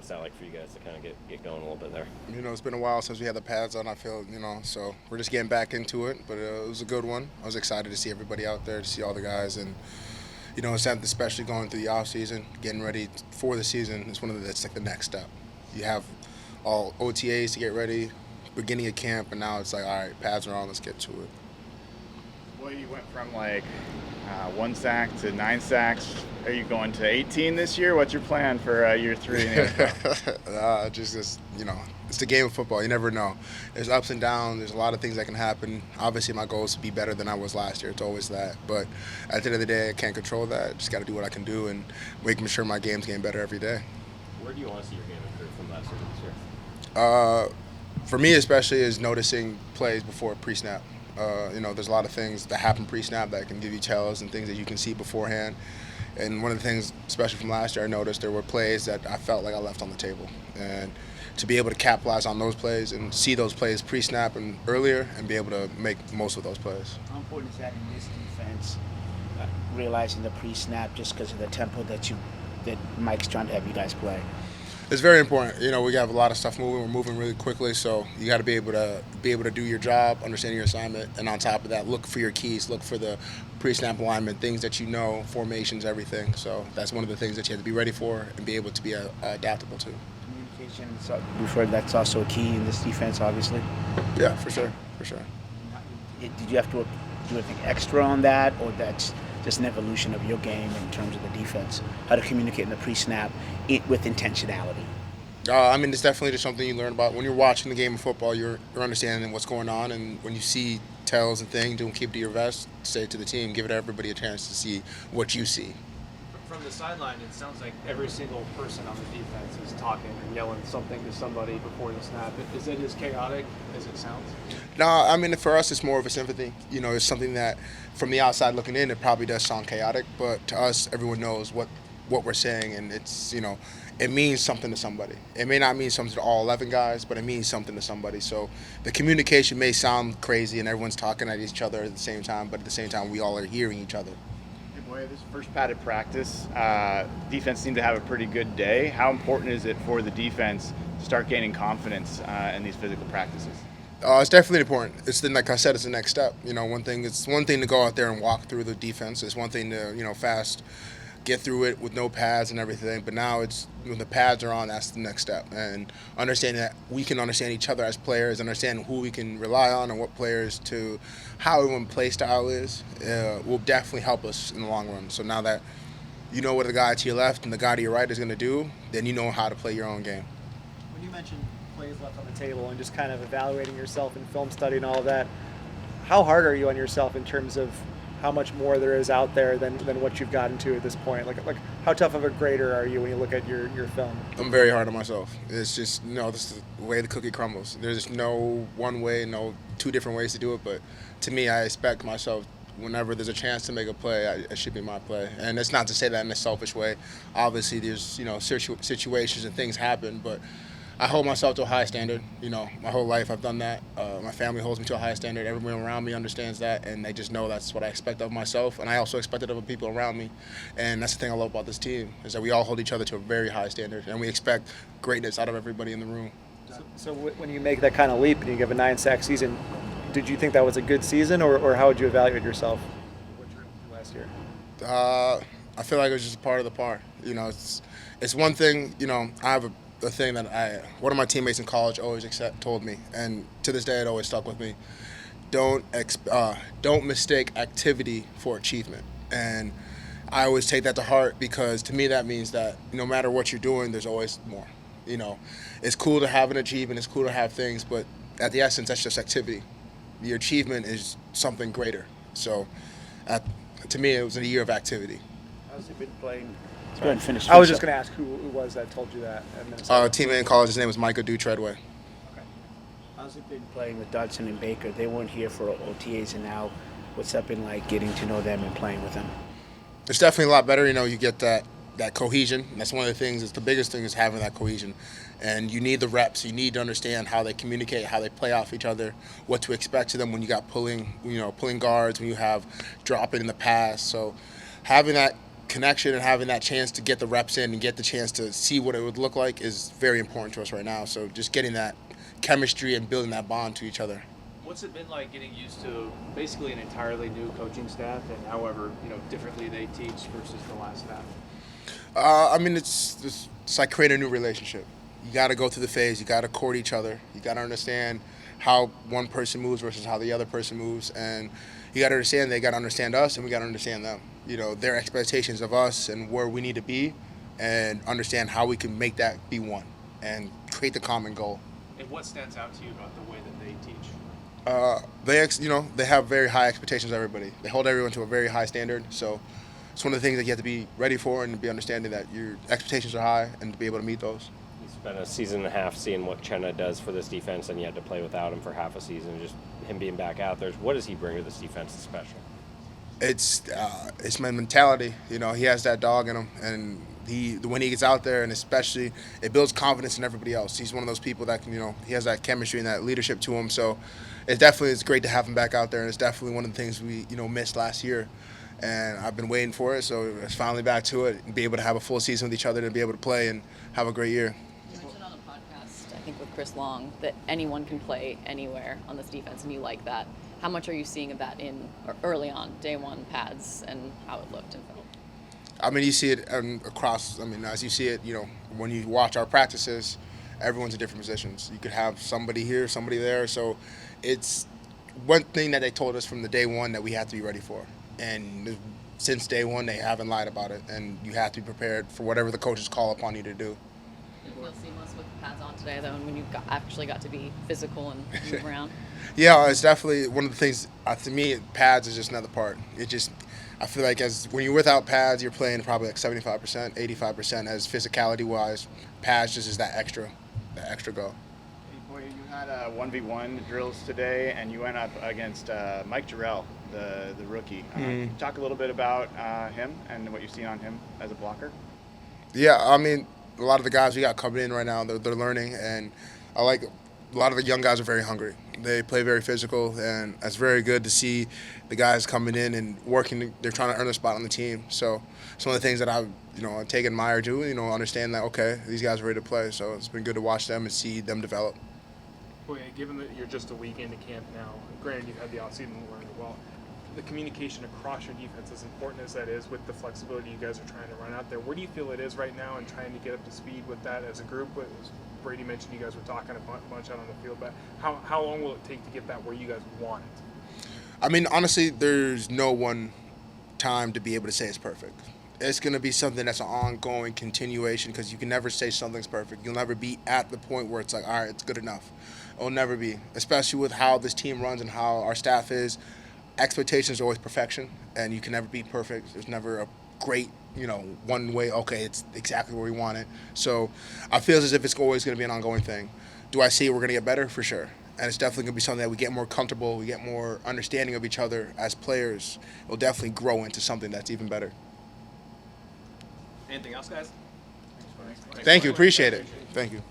that like for you guys to kind of get going a little bit there? It's been a while since we had the pads on, I feel, so we're just getting back into it. But it was a good one. I was excited to see everybody out there, to see all the guys. And, especially going through the off season, getting ready for the season, that's like the next step. You have all OTAs to get ready, beginning of camp, and now it's like, all right, pads are on, let's get to it. Well, you went from like 1 sack to 9 sacks. Are you going to 18 this year? What's your plan for year 3 in the NFL? It's the game of football. You never know. There's ups and downs. There's a lot of things that can happen. Obviously, my goal is to be better than I was last year. It's always that. But at the end of the day, I can't control that. Just got to do what I can do and making sure my game's getting better every day. Where do you want to see your game improve from last year to this year? For me, especially, is noticing plays before pre-snap. There's a lot of things that happen pre-snap that can give you tells and things that you can see beforehand. And one of the things, especially from last year, I noticed there were plays that I felt like I left on the table. And to be able to capitalize on those plays and see those plays pre-snap and earlier and be able to make most of those plays. How important is that in this defense, realizing the pre-snap just because of the tempo that Mike's trying to have you guys play? It's very important. We have a lot of stuff moving. We're moving really quickly, so you got to be able to do your job, understand your assignment, and on top of that, look for your keys, look for the pre-snap alignment, things that formations, everything. So that's one of the things that you have to be ready for and be able to be adaptable to. Communication, so we've heard that's also a key in this defense, obviously. Yeah, for sure. Did you have to do anything extra on that, or that's just an evolution of your game in terms of the defense, how to communicate in the pre-snap with intentionality? It's definitely just something you learn about. When you're watching the game of football, you're understanding what's going on, and when you see tells and things, don't keep it to your vest, say it to the team, give it everybody a chance to see what you see. From the sideline, it sounds like every single person on the defense is talking and yelling something to somebody before the snap. Is it as chaotic as it sounds? No, for us, it's more of a sympathy. It's something that, from the outside looking in, it probably does sound chaotic, but to us, everyone knows what we're saying, and it's, it means something to somebody. It may not mean something to all 11 guys, but it means something to somebody. So the communication may sound crazy and everyone's talking at each other at the same time, but at the same time, we all are hearing each other. Boy, this first padded practice, defense seemed to have a pretty good day. How important is it for the defense to start gaining confidence in these physical practices? It's definitely important. Like I said, it's the next step. It's one thing to go out there and walk through the defense. It's one thing to, fast get through it with no pads and everything. But now it's when the pads are on, that's the next step. And understanding that we can understand each other as players, understand who we can rely on and what players to, how everyone play style is, will definitely help us in the long run. So now that you know what the guy to your left and the guy to your right is going to do, then you know how to play your own game. When you mentioned plays left on the table and just kind of evaluating yourself in film study and all of that, how hard are you on yourself in terms of how much more there is out there than what you've gotten to at this point? Like how tough of a grader are you when you look at your film? I'm very hard on myself. It's just, this is the way the cookie crumbles. There's no one way, no 2 different ways to do it, but to me, I expect myself, whenever there's a chance to make a play, it should be my play. And it's not to say that in a selfish way. Obviously, there's, situations and things happen, but I hold myself to a high standard. My whole life I've done that. My family holds me to a high standard. Everyone around me understands that, and they just know that's what I expect of myself, and I also expect it of the people around me. And that's the thing I love about this team, is that we all hold each other to a very high standard, and we expect greatness out of everybody in the room. So when you make that kind of leap and you give a 9-sack season, did you think that was a good season, or how would you evaluate yourself? What you were last year? I feel like it was just part of the part. It's one thing. I have a thing that one of my teammates in college always told me, and to this day it always stuck with me. Don't mistake activity for achievement. And I always take that to heart, because to me that means that no matter what you're doing, there's always more. It's cool to have an achievement, it's cool to have things, but at the essence, that's just activity. Your achievement is something greater. So to me, it was a year of activity. How's it been playing? Go ahead and finish. I was just going to ask who was that told you that at Minnesota? A teammate in college, his name was Micah Treadway. Okay. How's it been playing with Dodson and Baker? They weren't here for OTAs, and now what's that been like getting to know them and playing with them? It's definitely a lot better. You get that cohesion. That's one of the things. It's the biggest thing, is having that cohesion. And you need the reps. You need to understand how they communicate, how they play off each other, what to expect to them when you got pulling guards, when you have dropping in the pass. So having that connection and having that chance to get the reps in and get the chance to see what it would look like is very important to us right now. So just getting that chemistry and building that bond to each other. What's it been like getting used to basically an entirely new coaching staff and however differently they teach versus the last staff? I mean, it's like creating a new relationship. You got to go through the phase. You got to court each other. You got to understand how one person moves versus how the other person moves, and you got to understand they got to understand us, and we got to understand them. Their expectations of us and where we need to be, and understand how we can make that be one and create the common goal. And what stands out to you about the way that they teach? They have very high expectations of everybody. They hold everyone to a very high standard. So it's one of the things that you have to be ready for and to be understanding that your expectations are high and to be able to meet those. You spent a season and a half seeing what Uchenna does for this defense, and you had to play without him for half a season. Just him being back out there, what does he bring to this defense that's special? It's my mentality. He has that dog in him, and when he gets out there, and especially it builds confidence in everybody else. He's one of those people that can, he has that chemistry and that leadership to him. So it's great to have him back out there, and it's definitely one of the things we missed last year. And I've been waiting for it, so it's finally back to it and be able to have a full season with each other and be able to play and have a great year. You mentioned on the podcast, I think with Chris Long, that anyone can play anywhere on this defense, and you like that. How much are you seeing of that early on, day one pads, and how it looked and felt? I mean, you see it across. I mean, as you see it, when you watch our practices, everyone's in different positions. You could have somebody here, somebody there. So it's one thing that they told us from the day one that we have to be ready for. And since day one, they haven't lied about it. And you have to be prepared for whatever the coaches call upon you to do. Did it feel seamless with the pads on today, though, and when you actually got to be physical and move around? Yeah, it's definitely one of the things. To me, pads is just another part. I feel like when you're without pads, you're playing probably like 75%, 85% as physicality-wise. Pads just is that extra go. Hey, Boye, you had 1v1 drills today, and you went up against Mike Jarrell, the rookie. Talk a little bit about him and what you've seen on him as a blocker. Yeah, I mean, a lot of the guys we got coming in right now, they're learning, and I like a lot of the young guys are very hungry. They play very physical, and it's very good to see the guys coming in and working. They're trying to earn a spot on the team. So some of the things that I take admire to, understand that, okay, these guys are ready to play. So it's been good to watch them and see them develop. Boye, given that you're just a week into camp now, granted you've had the offseason to learn well, the communication across your defense, as important as that is with the flexibility you guys are trying to run out there, where do you feel it is right now and trying to get up to speed with that as a group? As Brady mentioned you guys were talking a bunch out on the field, but how long will it take to get that where you guys want it? I mean, honestly, there's no one time to be able to say it's perfect. It's going to be something that's an ongoing continuation because you can never say something's perfect. You'll never be at the point where it's like, all right, it's good enough. It'll never be, especially with how this team runs and how our staff is. Expectations are always perfection, and you can never be perfect. There's never a great, one way, okay, it's exactly where we want it. So I feel as if it's always going to be an ongoing thing. Do I see we're going to get better? For sure. And it's definitely going to be something that we get more comfortable, we get more understanding of each other as players. It'll definitely grow into something that's even better. Anything else, guys? Thank you. Appreciate it. Thank you.